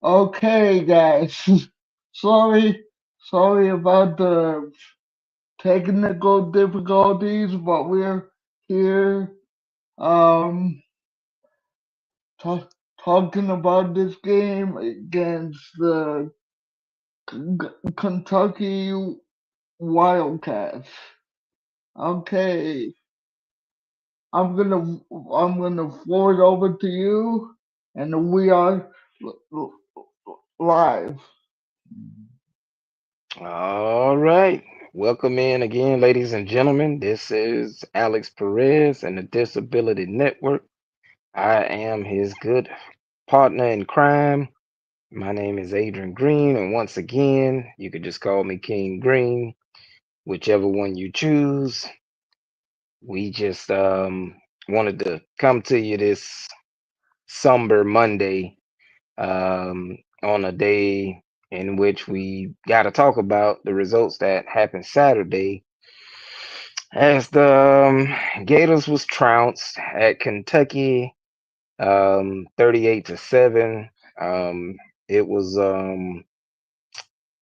Okay, guys. sorry, sorry about the technical difficulties, but we're here ta- talking about this game against the Kentucky Wildcats. Okay, I'm gonna I'm gonna floor it over to you, and we are live. All right. Welcome in again, ladies and gentlemen. This is Alex Perez and the Disability Network. I am his good partner in crime. My name is Adrian Green, and once again, you could just call me King Green, whichever one you choose. We just wanted to come to you this somber Monday on a day in which we got to talk about the results that happened Saturday as the Gators was trounced at Kentucky 38-7. Um, it was um,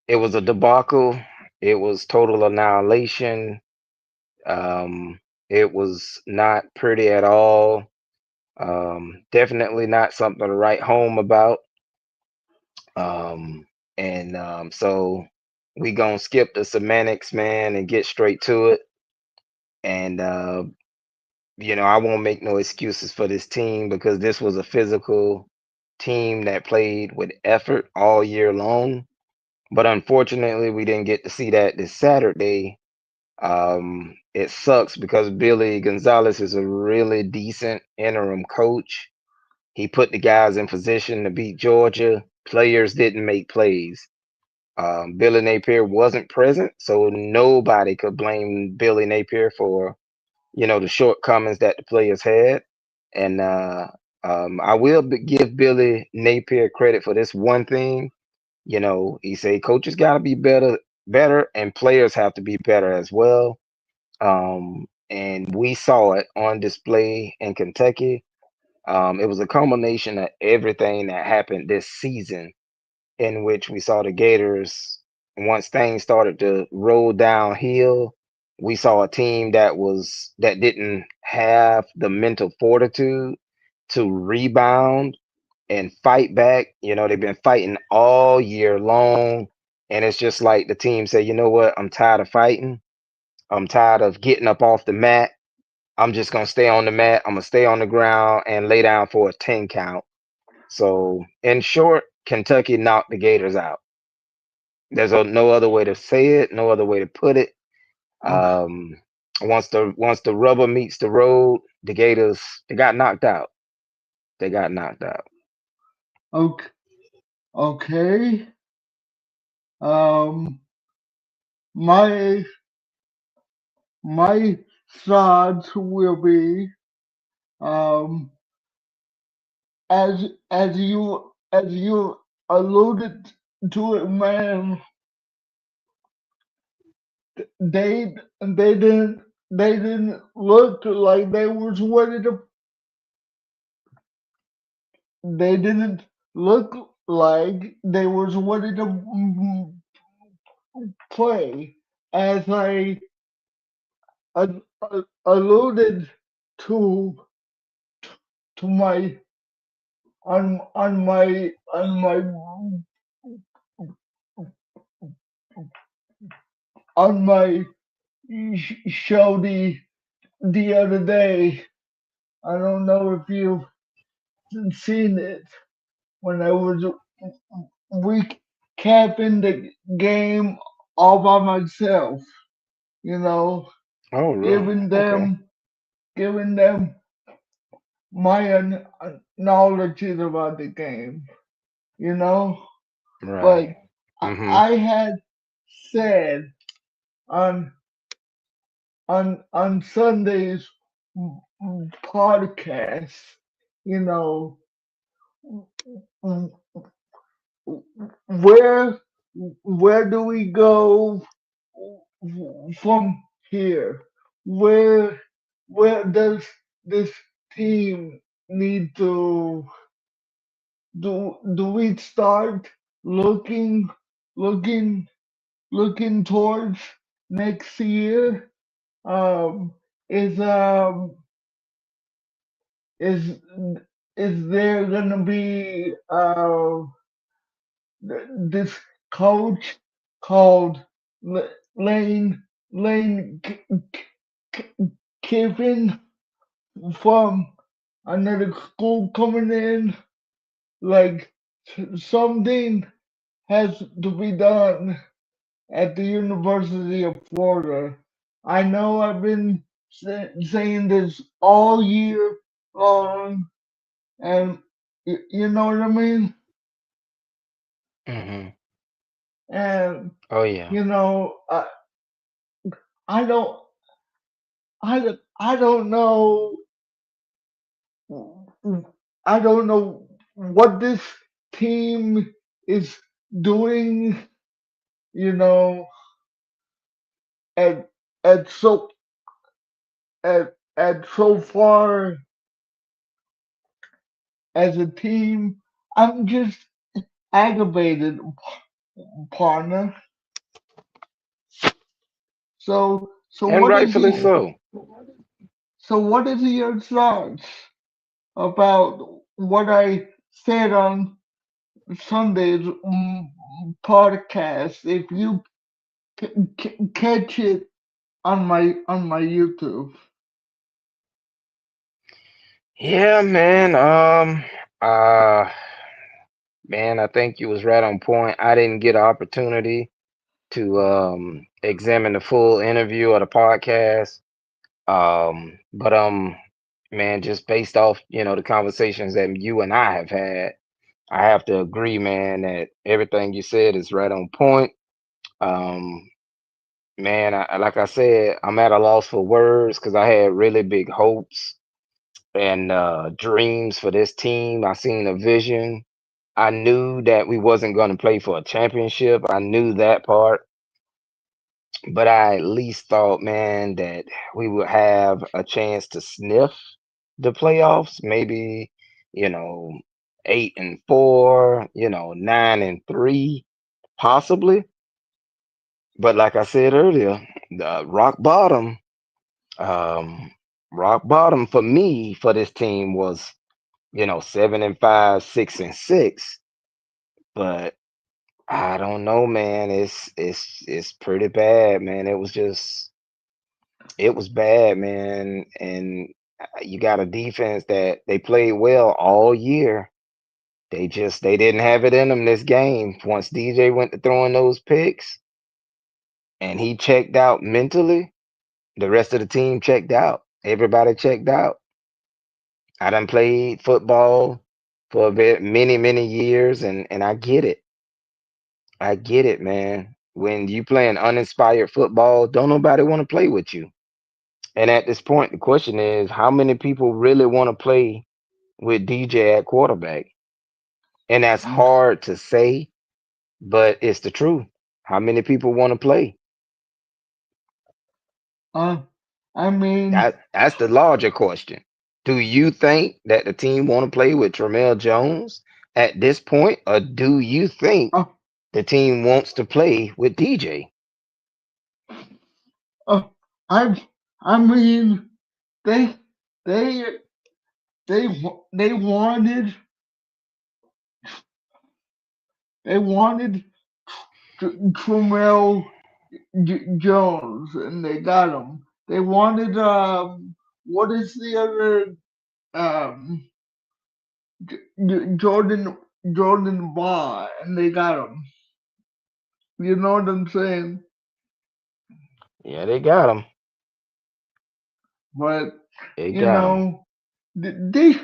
it was a debacle. It was total annihilation. Um, it was not pretty at all. Definitely not something to write home about. And so we gonna skip the semantics, man, and get straight to it. And I won't make no excuses for this team because this was a physical team that played with effort all year long. But unfortunately, we didn't get to see that this Saturday. It sucks because Billy Gonzalez is a really decent interim coach. He put the guys in position to beat Georgia. Players didn't make plays. Billy Napier wasn't present, so nobody could blame Billy Napier for the shortcomings that the players had. And I will give Billy Napier credit for this one thing. He said coaches got to be better, and players have to be better as well. And we saw it on display in Kentucky. It was a culmination of everything that happened this season, in which we saw the Gators, once things started to roll downhill, we saw a team that didn't have the mental fortitude to rebound and fight back. They've been fighting all year long, and it's just like the team said, you know what, I'm tired of fighting. I'm tired of getting up off the mat. I'm just gonna stay on the mat. I'm gonna stay on the ground and lay down for a 10 count. So, in short, Kentucky knocked the Gators out. No other way to say it, no other way to put it. Okay, Um, once the rubber meets the road, the Gators they got knocked out. They got knocked out. okay, okay. Um, my my thoughts will be um as you alluded to it, man. They didn't look like they was ready to. They didn't look like they was ready to play. As I alluded to my on my show the other day. I don't know if you've seen it when I was recapping the game all by myself. You know, Oh, really? giving Okay. them giving them my knowledge about the game. You know, but Right. I, Mm-hmm. I had said on on Sunday's podcast, you know, where where do we go from here? Where where does this team need to do we start looking looking looking towards next year? Um, is is is there gonna be this coach called Lane Lane Kiffin from another school coming in? Like something has to be done at the University of Florida. I know I've been saying this all year long, and you know what I mean. Hmm. And Oh yeah. you know, I don't, I don't know, I don't know what this team is doing. You know, at at so at so far as a team. I'm just aggravated, partner. So And what is rightfully he? so. So what is your thoughts about what I said on Sunday's podcast? If you catch it on my YouTube. Yeah, man. Uh, man, I think you was right on point. I didn't get an opportunity to examine the full interview or the podcast. But man, just based off, the conversations that you and I have had, I have to agree, man, that everything you said is right on point. Um, man, like I said, I'm at a loss for words because I had really big hopes and dreams for this team. I seen a vision. I knew that we wasn't going to play for a championship. I knew that part, but I at least thought, man, that we would have a chance to sniff the playoffs. Maybe, you know, 8-4, 9-3, possibly. But like I said earlier, the um, rock bottom for me for this team was 7-5, 6-6. But I don't know, man. It's pretty bad, man. It was bad, man. And you got a defense that they played well all year. They didn't have it in them this game. Once DJ went to throwing those picks and he checked out mentally, the rest of the team checked out. Everybody checked out. I done played football for a bit, many years, and I get it. I get it, man. When you playing uninspired football, don't nobody want to play with you. And at this point, the question is, how many people really want to play with DJ at quarterback? And that's hard to say, but it's the truth. How many people want to play? Uh, I mean, That's the larger question. Do you think that the team want to play with Tramel Jones at this point, or do you think uh, the team wants to play with DJ? uh, I I mean, they they they wanted they wanted Trumel Jones, and they got him. They wanted what is the other um, Jordan Barr, and they got him. You know what I'm saying? Yeah, they got him. But They you got him. know, they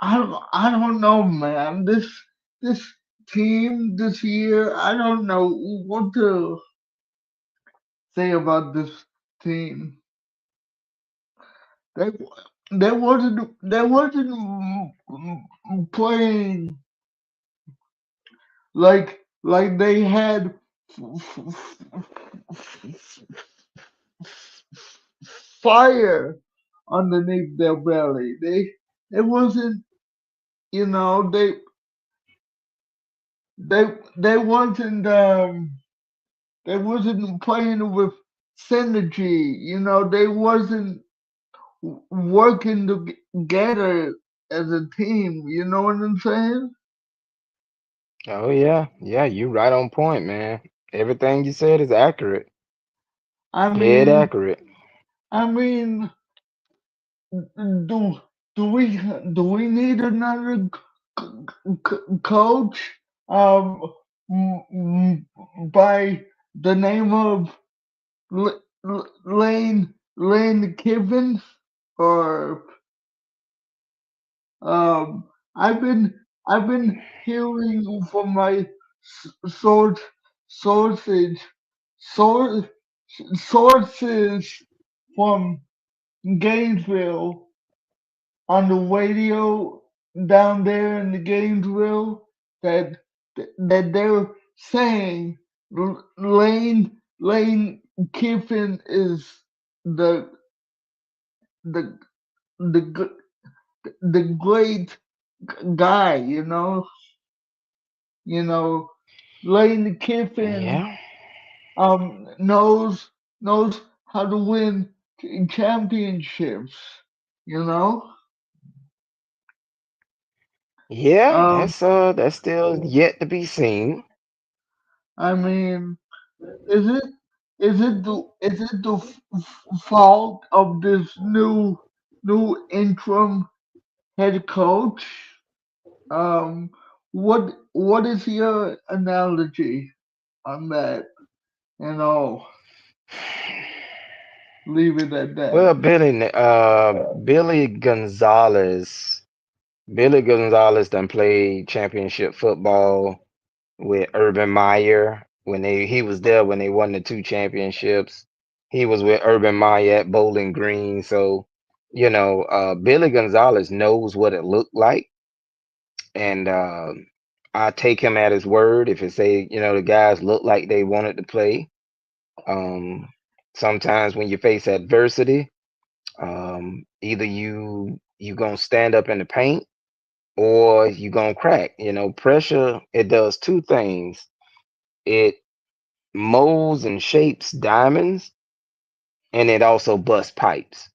I don't know, man. This team this year, I don't know what to say about this team. They they wasn't playing like they had fire underneath their belly. They it wasn't. you know, they they wasn't they wasn't playing with synergy. You know, they wasn't working together as a team. You know what I'm saying? Oh yeah, yeah, you right on point, man. Everything you said is accurate. I Dead mean, accurate. I mean, do do we need another coach m- m- by the name of Lane Kiffin? Or um I've been I've been hearing from my source sources source, sources from Gainesville on the radio down there in the Gainesville that that they're saying Lane Kiffin is the the the the great guy, you know, Lane Kiffin Yeah. knows how to win championships, you know. Yeah, Um, that's still yet to be seen. I mean, is it fault of this new interim head coach? Um, what is your analogy on that? And I'll leave it at that. Well, Billy Gonzalez done played championship football with Urban Meyer when he was there when they won the two championships. He was with Urban Meyer at Bowling Green, so Billy Gonzalez knows what it looked like, and I take him at his word if it say the guys look like they wanted to play. Um, Sometimes when you face adversity, either you gonna stand up in the paint or you gonna crack. Pressure, it does two things. It molds and shapes diamonds, and it also busts pipes.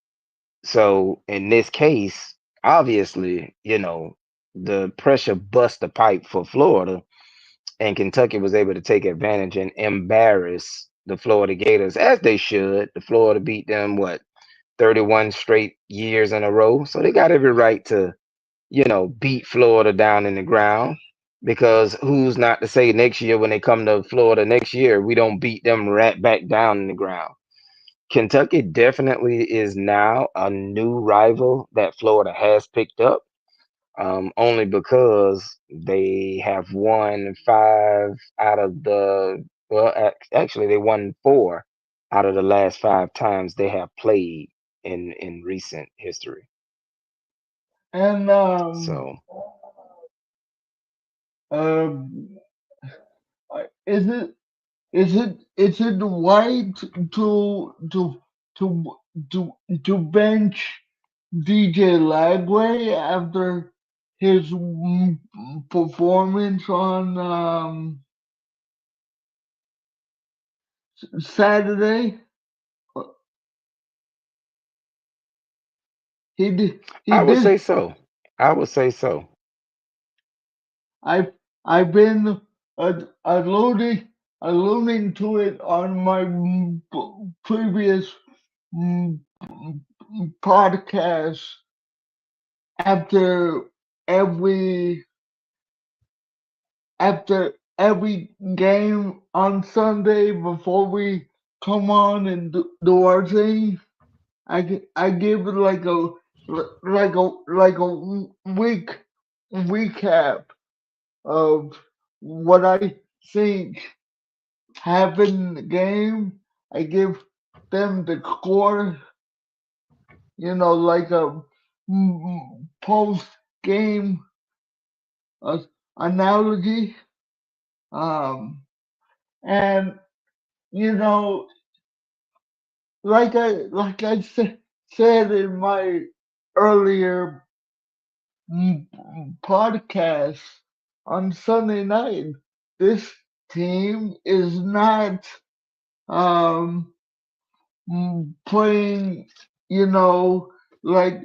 So in this case, obviously, the pressure bust the pipe for Florida, and Kentucky was able to take advantage and embarrass the Florida Gators, as they should. The Florida beat them, what, 31 straight years in a row. So they got every right to, beat Florida down in the ground. Because who's not to say next year when they come to Florida next year, we don't beat them right back down in the ground. Kentucky definitely is now a new rival that Florida has picked up, only because they have won five out of the, well, actually, they won four out of the last five times they have played in recent history. And So, um, is it is it right to to to to bench DJ Lagway after his performance on Saturday? He I would did. say so. I would say so. I I've been alluding to it on my previous mm, podcast after every every game on Sunday before we come on and do our thing. I give it like a week recap of what I think happened in the game. I give them the score, like a post game uh, analogy. Um, and you know, like I said in my earlier mm, podcast on Sunday night. This team is not um, playing, you know, like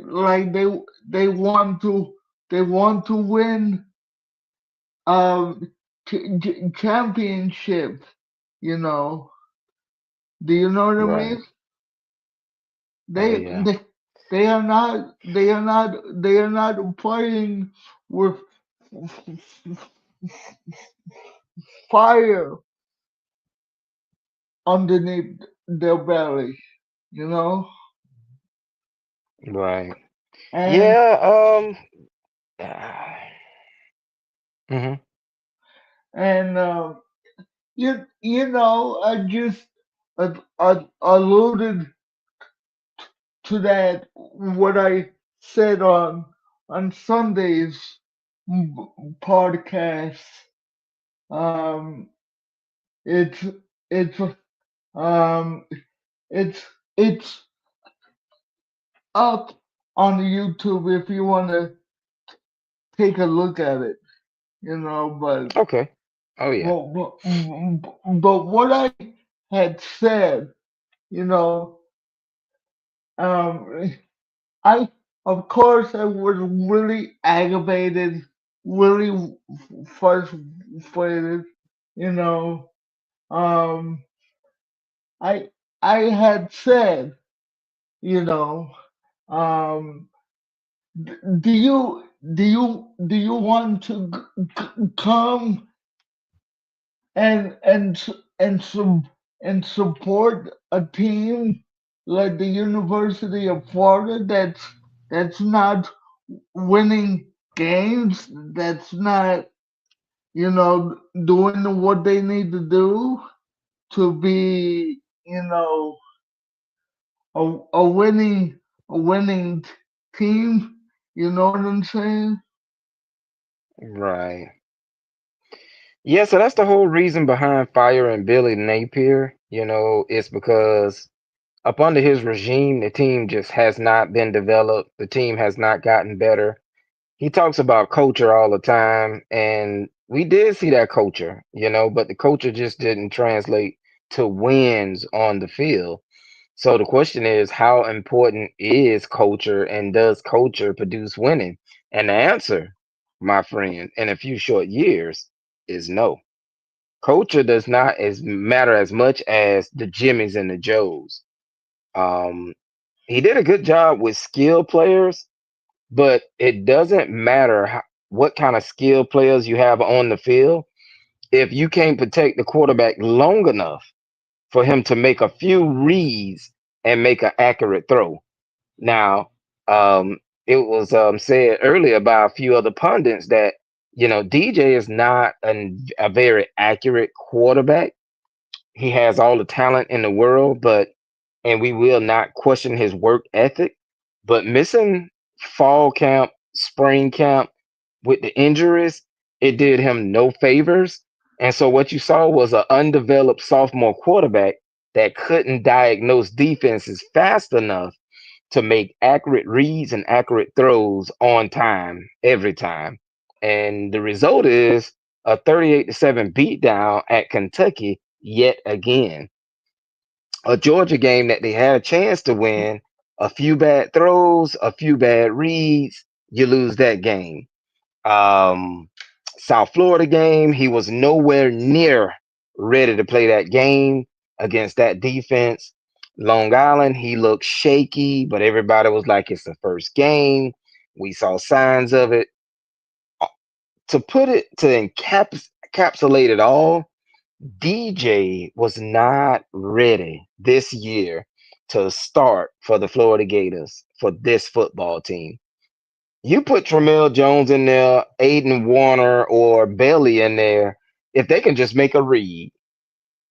they want to win um championship. You know, do you know what I Right. mean? Oh They yeah. they they are not playing with fire underneath their belly, you know? Right. And Yeah. Mhm. and you know, I just alluded to that what I said on Sunday's podcast. Um, it's it's um it's it's up on YouTube if you want to take a look at it, you know. Okay. Oh yeah. But what I had said, you know, um, I of course I was really aggravated, really frustrated, you know. Um, I I had said, you know, um, do you want to come and and support a team like the University of Florida that's not winning games, that's not, you know, doing what they need to do to be, you know, a winning a winning team. You know what I'm saying? Right. Yeah, so that's the whole reason behind firing Billy Napier. It's because up under his regime, the team just has not been developed. The team has not gotten better. He talks about culture all the time, and we did see that culture, but the culture just didn't translate to wins on the field. So the question is, how important is culture, and does culture produce winning? And the answer, my friend, in a few short years, is no. Culture does not as matter as much as the Jimmies and the Joes. Um, he did a good job with skill players, but it doesn't matter what kind of skill players you have on the field if you can't protect the quarterback long enough for him to make a few reads and make an accurate throw. Now, it was said earlier by a few other pundits that DJ is not a very accurate quarterback. He has all the talent in the world, and we will not question his work ethic. But missing fall camp, spring camp with the injuries, it did him no favors. And so what you saw was an undeveloped sophomore quarterback that couldn't diagnose defenses fast enough to make accurate reads and accurate throws on time every time. And the result is a 38-7 beatdown at Kentucky yet again. A Georgia game that they had a chance to win, a few bad throws, a few bad reads, you lose that game. Um, South Florida game, he was nowhere near ready to play that game against that defense. Long Island, he looked shaky, but everybody was like, it's the first game. We saw signs of it. To encapsulate it all, DJ was not ready this year to start for the Florida Gators for this football team. You put Tramel Jones in there, Aiden Warner or Bailey in there, if they can just make a read,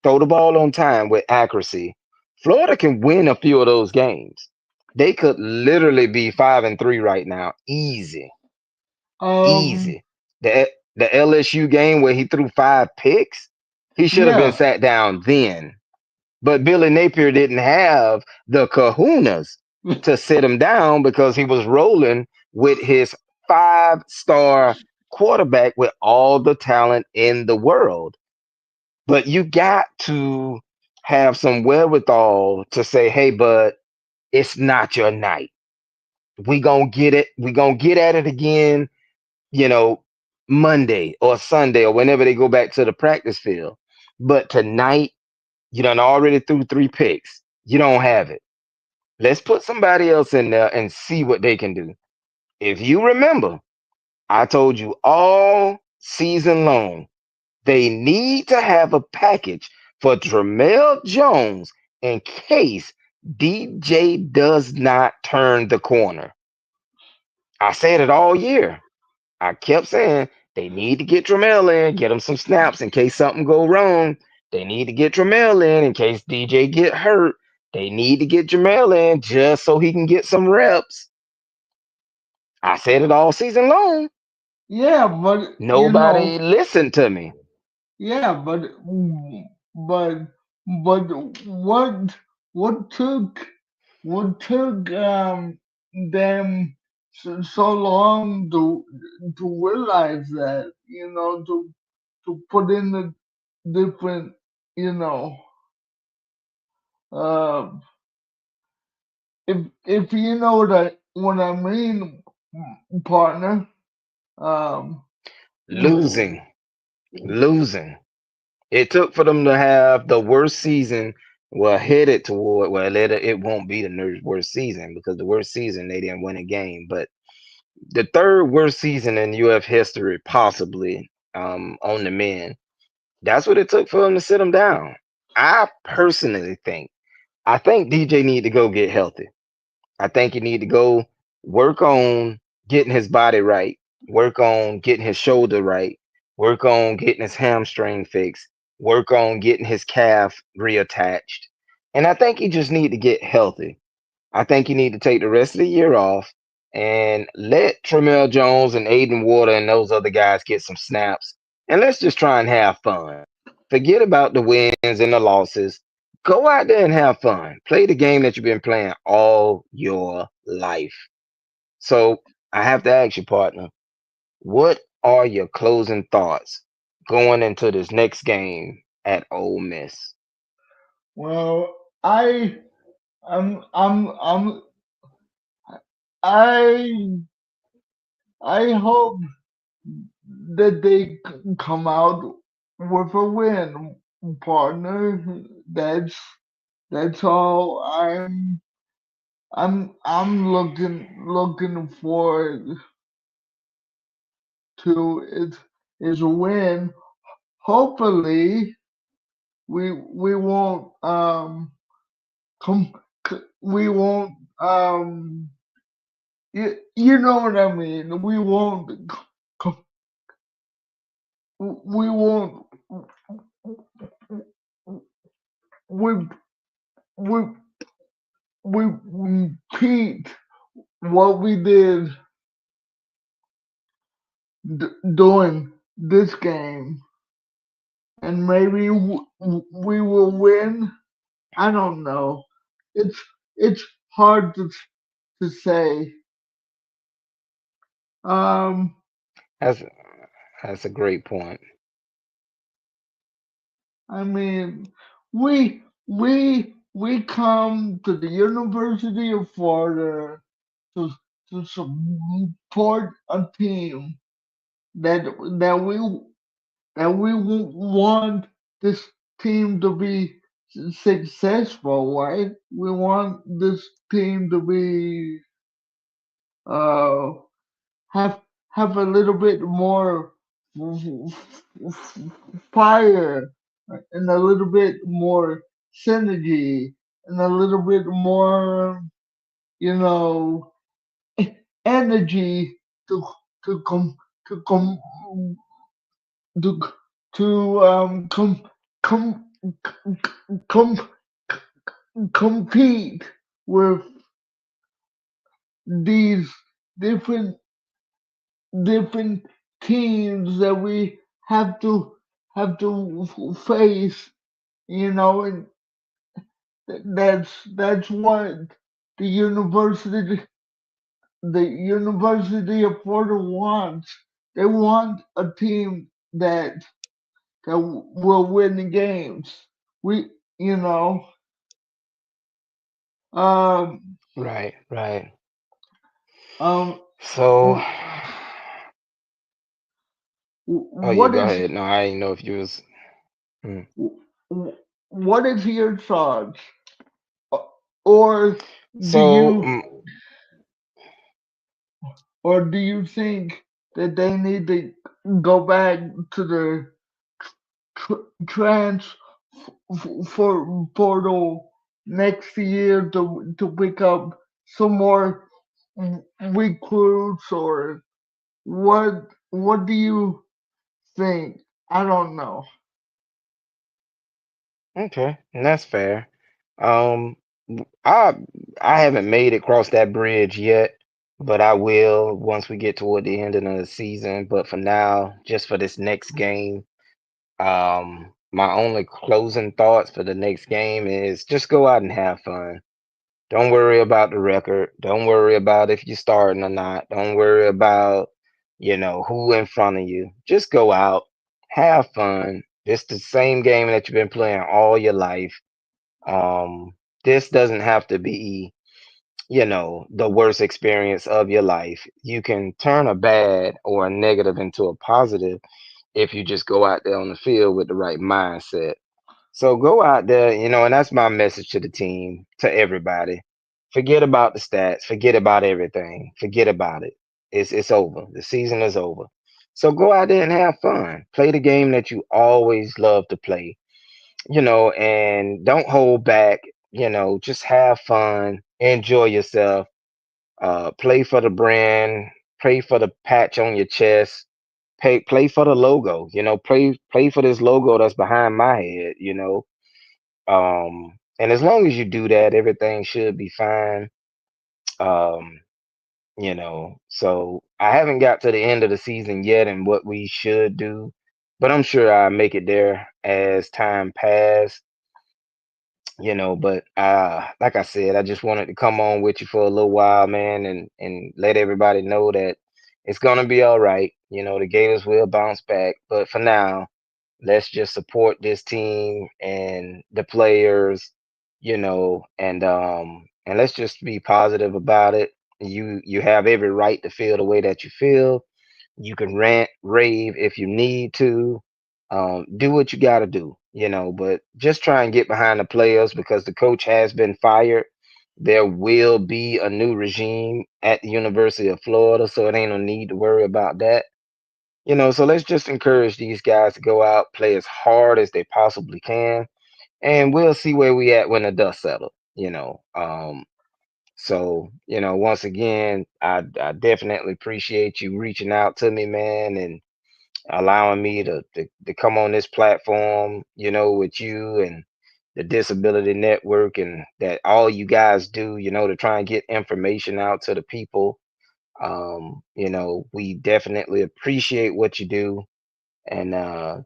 throw the ball on time with accuracy, Florida can win a few of those games. They could literally be 5-3 right now. Easy. Um, Easy. The LSU game where he threw 5 picks, he should have been yeah. sat down then. But Billy Napier didn't have the kahunas to sit him down because he was rolling with his 5-star quarterback with all the talent in the world. But you got to have some wherewithal to say, hey, bud, it's not your night. We gonna get it. We gonna get at it again, you know, Monday or Sunday or whenever they go back to the practice field. But tonight, you done already threw 3 picks. You don't have it. Let's put somebody else in there and see what they can do. If you remember, I told you all season long, they need to have a package for Dramel Jones in case DJ does not turn the corner. I said it all year. I kept saying they need to get Dramel in, get him some snaps in case something go wrong. They need to get Dramel in case DJ get hurt. They need to get Jamel in just so he can get some reps. I said it all season long. Yeah, but Nobody listened to me. yeah, but but what took them so long to realize that, to put in the different, you know, uh, if you know what I mean, partner. Um, Losing, losing. It took for them to have the worst season. Well, headed toward, well, it won't be the worst season because the worst season they didn't win a game, but the third worst season in UF history, possibly, on the men. That's what it took for them to sit them down. I personally think DJ need to go get healthy. I think he need to go work on getting his body right, work on getting his shoulder right, work on getting his hamstring fixed, work on getting his calf reattached. And I think he just need to get healthy. I think you need to take the rest of the year off and let Tremel Jones and Aiden Water and those other guys get some snaps. And let's just try and have fun. Forget about the wins and the losses. Go out there and have fun. Play the game that you've been playing all your life. So I have to ask you, partner, what are your closing thoughts going into this next game at Ole Miss? well, I'm I I hope that they come out with a win, partner. That's all I'm looking forward to is a win. Hopefully, we won't come we won't you know what I mean. We won't we we we repeat what we did during this game, and maybe we will win. I don't know. It's it's hard to say. Um, That's that's a great point. I mean, we come to the University of Florida to to support a team that that we that we want this team to be successful, right? We want this team to be uh have have a little bit more fire and a little bit more synergy and a little bit more, you know, energy to to come to come to come come come compete with these different different teams that we have to face, and that's what the university the University of Florida wants. They want a team that will win the games. We, you know, um, Right, right. um, So, oh, you what go is ahead. No, I didn't know if you was. Hmm. what is your thoughts, or do So, you or do you think that they need to go back to the trans for portal next year to pick up some more recruits, or what do you think? I don't know. okay, and that's fair. Um, I haven't made it across that bridge yet, but I will once we get toward the end of the season. But for now, just for this next game, my only closing thoughts for the next game is just go out and have fun. Don't worry about the record. Don't worry about if you're starting or not. Don't worry about, who in front of you. Just go out, have fun. It's the same game that you've been playing all your life. Um, this doesn't have to be, the worst experience of your life. You can turn a bad or a negative into a positive if you just go out there on the field with the right mindset. So go out there, and that's my message to the team, to everybody. Forget about the stats, forget about everything, forget about it. It's over. The season is over. So go out there and have fun. Play the game that you always love to play, and don't hold back, just have fun, enjoy yourself, play for the brand, play for the patch on your chest, play for the logo, play for this logo that's behind my head. And as long as you do that, everything should be fine. Um, so I haven't got to the end of the season yet and what we should do, but I'm sure I'll make it there as time pass, but like I said, I just wanted to come on with you for a little while, man, and let everybody know that it's gonna be all right. The Gators will bounce back, but for now, let's just support this team and the players, and let's just be positive about it. You have every right to feel the way that you feel. You can rant, rave if you need to. Do what you got to do, but just try and get behind the players because the coach has been fired. There will be a new regime at the University of Florida, so it ain't no need to worry about that. So let's just encourage these guys to go out, play as hard as they possibly can, and we'll see where we at when the dust settles. So, once again, I definitely appreciate you reaching out to me, man, and allowing me to come on this platform, with you and the Disability Network, and that all you guys do, to try and get information out to the people. We definitely appreciate what you do. And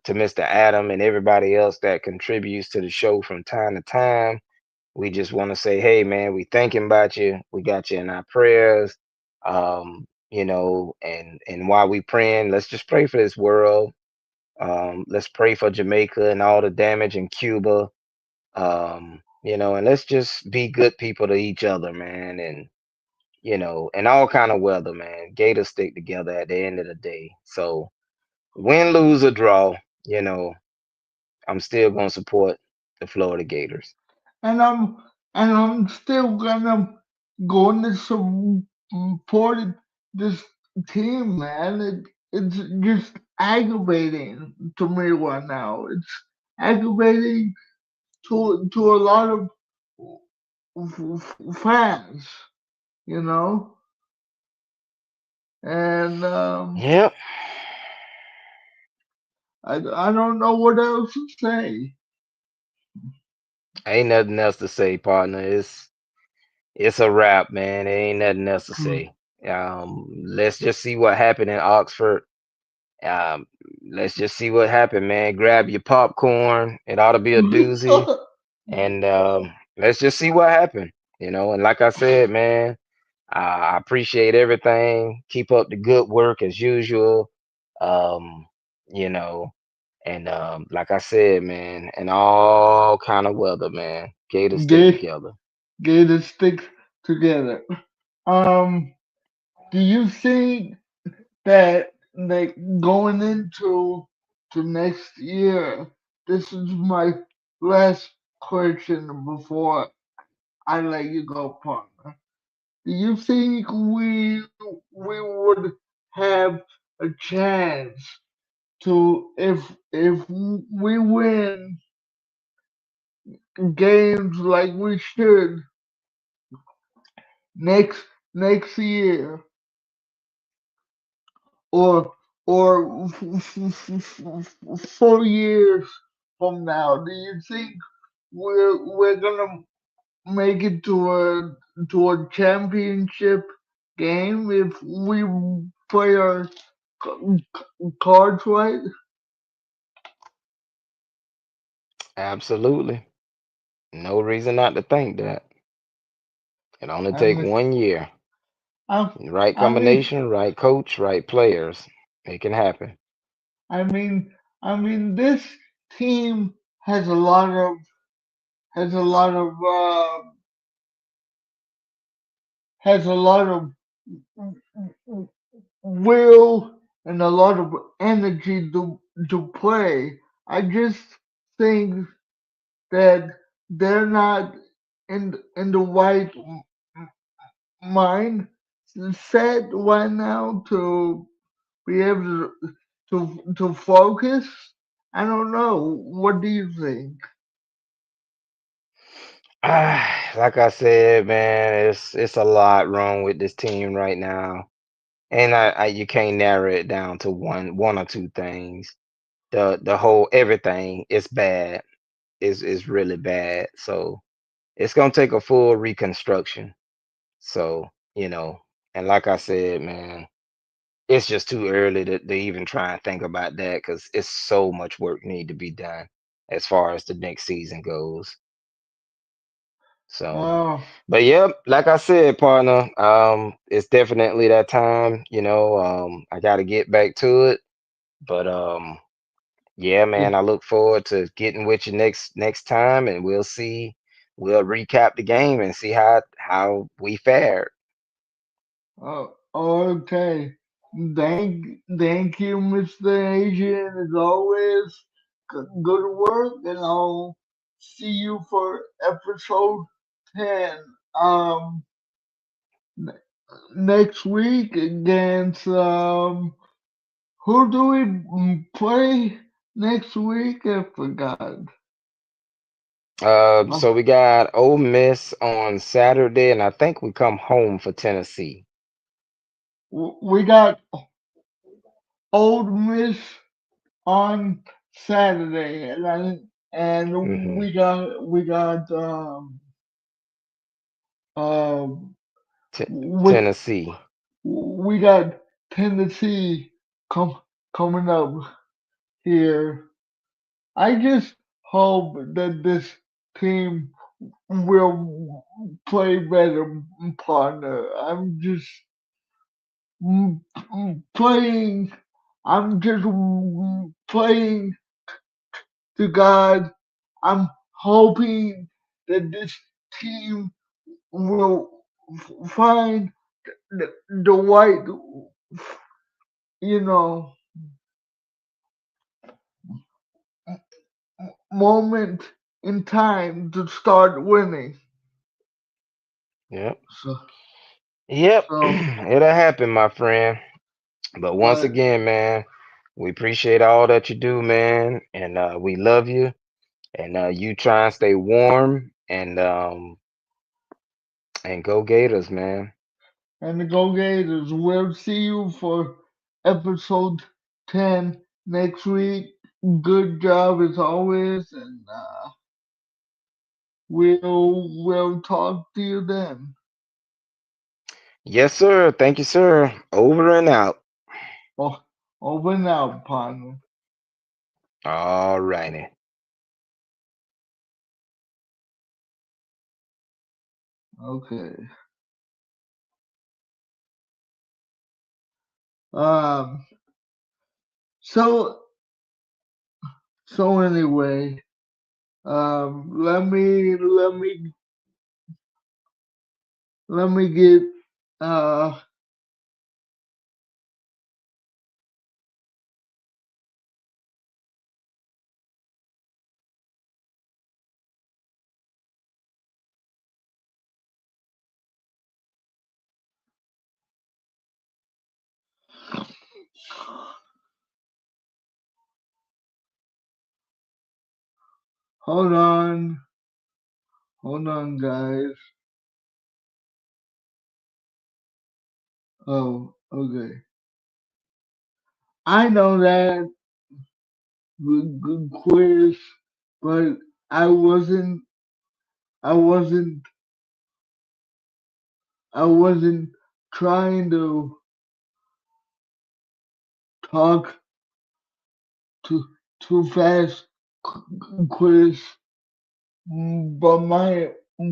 to Mr. Adam and everybody else that contributes to the show from time to time, we just want to say, hey, man, we thinking about you. We got you in our prayers. And while we praying, let's just pray for this world. Let's pray for Jamaica and all the damage in Cuba. And let's just be good people to each other, man. And and all kind of weather, man. Gators stick together at the end of the day. So win, lose, or draw, you know, I'm still gonna support the Florida Gators. And I'm still gonna go into support this team, man. It's just aggravating to me right now. It's aggravating to a lot of fans, you know, and Yep. I don't know what else to say. Ain't nothing else to say, partner. It's a wrap, man. There ain't nothing else to say. Let's just see what happened in Oxford. Um, let's just see what happened, man. Grab your popcorn. It ought to be a doozy. And let's just see what happened. And like I said, man, I appreciate everything. Keep up the good work as usual. Um, you know, and like I said, man, in all kind of weather, man, Gators stick Get together. get it stick together. Um, do you think that like going into to next year? This is my last question before I let you go, partner. Do you think we would have a chance to if we win games like we should next next year or or 4 years from now? Do you think we're gonna make it to a championship game if we play our cards right? Absolutely, no reason not to think that. It only I take mean, 1 year. I, Right I mean, combination, right coach, right players. It can happen. I mean, this team has a lot of has a lot of has a lot of will and a lot of energy to play. I just think that they're not in the right mind set right now to be able to focus. I don't know. What do you think? Like I said, man, it's a lot wrong with this team right now, and you can't narrow it down to one or two things. The whole everything is bad. Is really bad. So it's gonna take a full reconstruction. So and like I said, man, it's just too early to even try and think about that because it's so much work need to be done as far as the next season goes. So, Oh, but yep, like I said, partner, it's definitely that time. I got to get back to it. But yeah, yeah. man, I look forward to getting with you next time, and we'll see. We'll recap the game and see how we fared. Oh, okay. Thank you, Mr. Asian, as always. Good work, and I'll see you for episode 10. Um, n- Next week against who do we play next week? I forgot. Uh, So we got Ole Miss on Saturday, and I think we come home for Tennessee. we got Old Miss on Saturday, and Hmm. we got we Tennessee. we got Tennessee com- coming up here. I just hope that this team will play better, partner. I'm just playing. I'm just playing to God. I'm hoping that this team will find the right, you know, moment in time to start winning. Yep. So, Yep. so, It'll happen, my friend. But once but again, man, we appreciate all that you do, man, and we love you. And you try and stay warm and go Gators, man. and the Go Gators. We'll see you for episode 10 next week. Good job as always, and we'll talk to you then. Yes, sir. Thank you, sir. Over and out. Oh, over now, partner. All righty. Okay. Um, so so anyway, let me get uh hold on, hold on, guys. Oh, okay. I know that good quiz, but I wasn't, I wasn't, I wasn't trying to talk too too fast. Quiz, but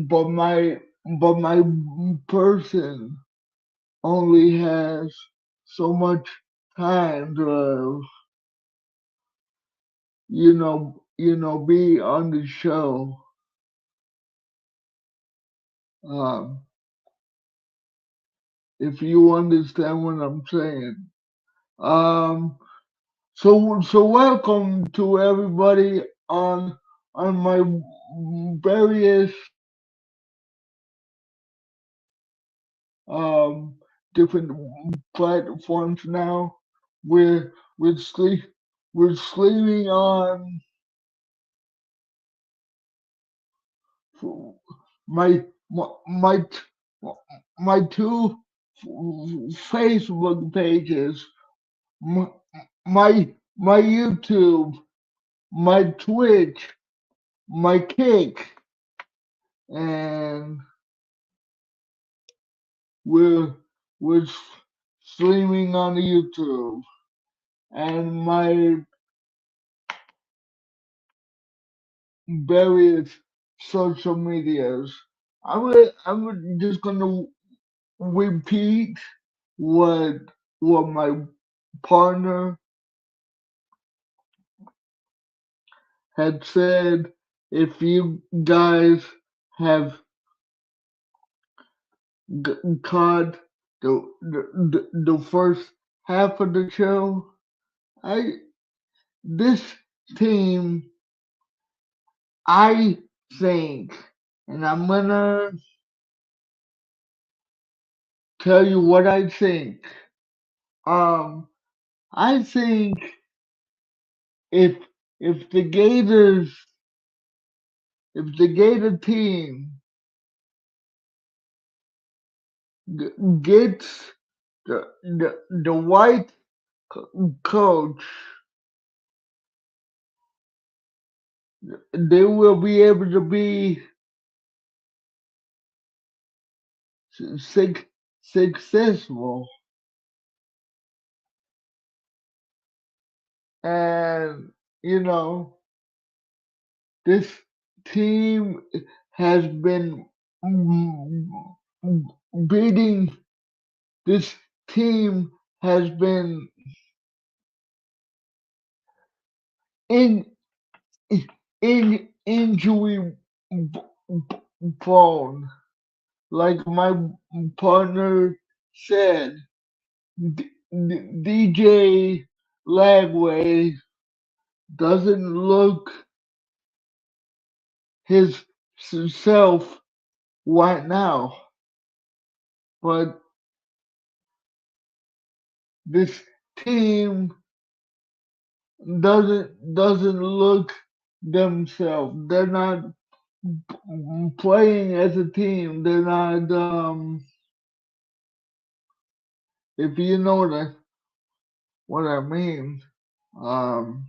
but my, my person only has so much time to, be on the show. Um, if you understand what I'm saying. Um, so welcome to everybody on my various um different platforms now. We're we're sleep we're streaming on my my my two Facebook pages, my my YouTube, my Twitch, my Kick, and we're we're streaming on YouTube and my various social medias. I'm just gonna repeat what what my partner had said. If you guys have caught the first half of the show, I this team, I think, and I'm gonna tell you what I think. Um, I think if if the Gators, if the Gator team gets the white coach, they will be able to be suc successful. And you know, this team has been beating. This team has been in injury prone. Like my partner said, DJ Lagway doesn't look his self right now, but this team doesn't look themselves. They're not playing as a team. They're not. If you know what I mean. Um.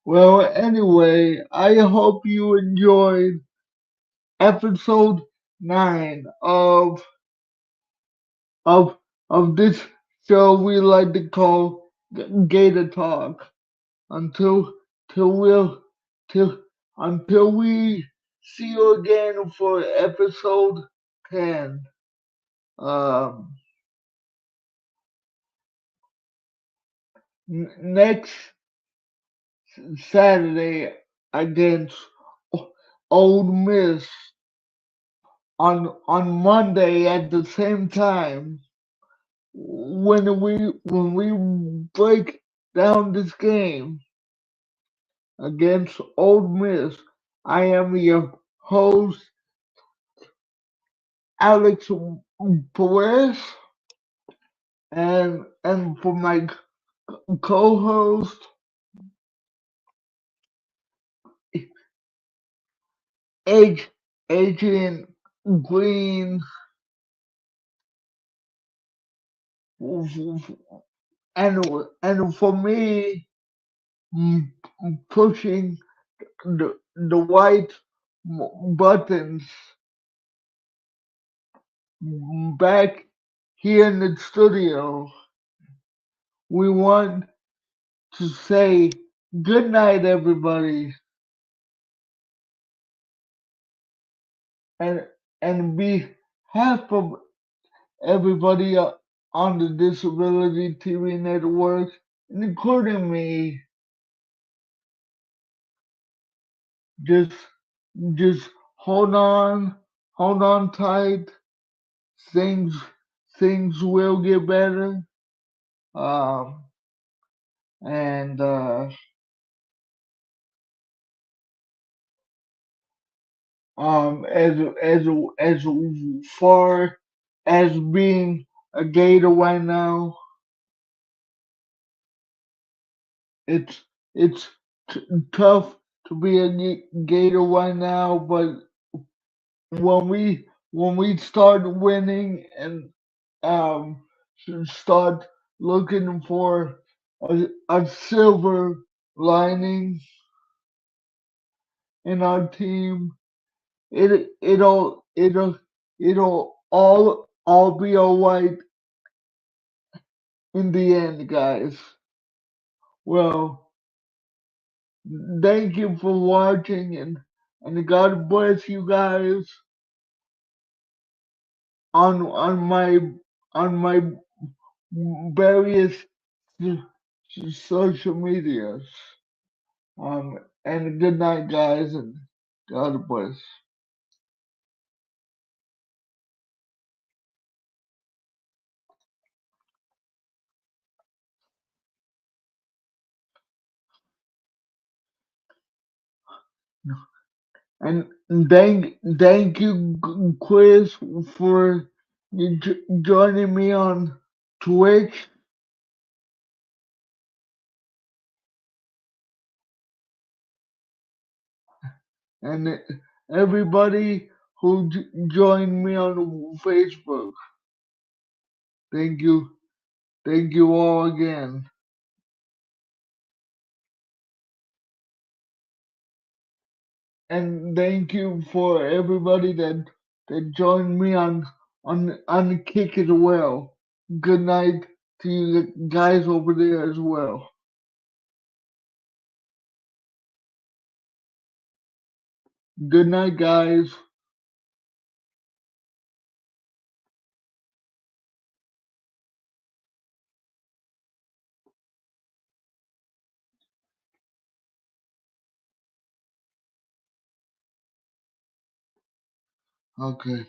Well, anyway, I hope you enjoyed episode 9 of of this show we like to call Gator Talk. Until till we'll till until we see you again for episode 10. Um, Next Saturday against Old Miss on Monday at the same time. When we break down this game against Old Miss, I am your host, Alex Perez, and for my co-host, Adrian Green, and for me, mm, pushing the white buttons back here in the studio. We want to say good night, everybody, and and be half of everybody on the Disability TV network, including me. Just just hold on tight. Things things will get better. Um, and as as far as being a Gator right now, it's it's tough to be a Gator right now. But when we start winning and start looking for a silver lining in our team, it'll all be alright in the end, guys. Well, thank you for watching, and God bless you guys on my various social medias. And good night, guys, and God bless. And thank you, Chris, for joining me on Twitch. And everybody who joined me on Facebook. Thank you. Thank you all again. And thank you for everybody that joined me on Kick as well. Good night to you guys over there as well. Good night, guys. Okay.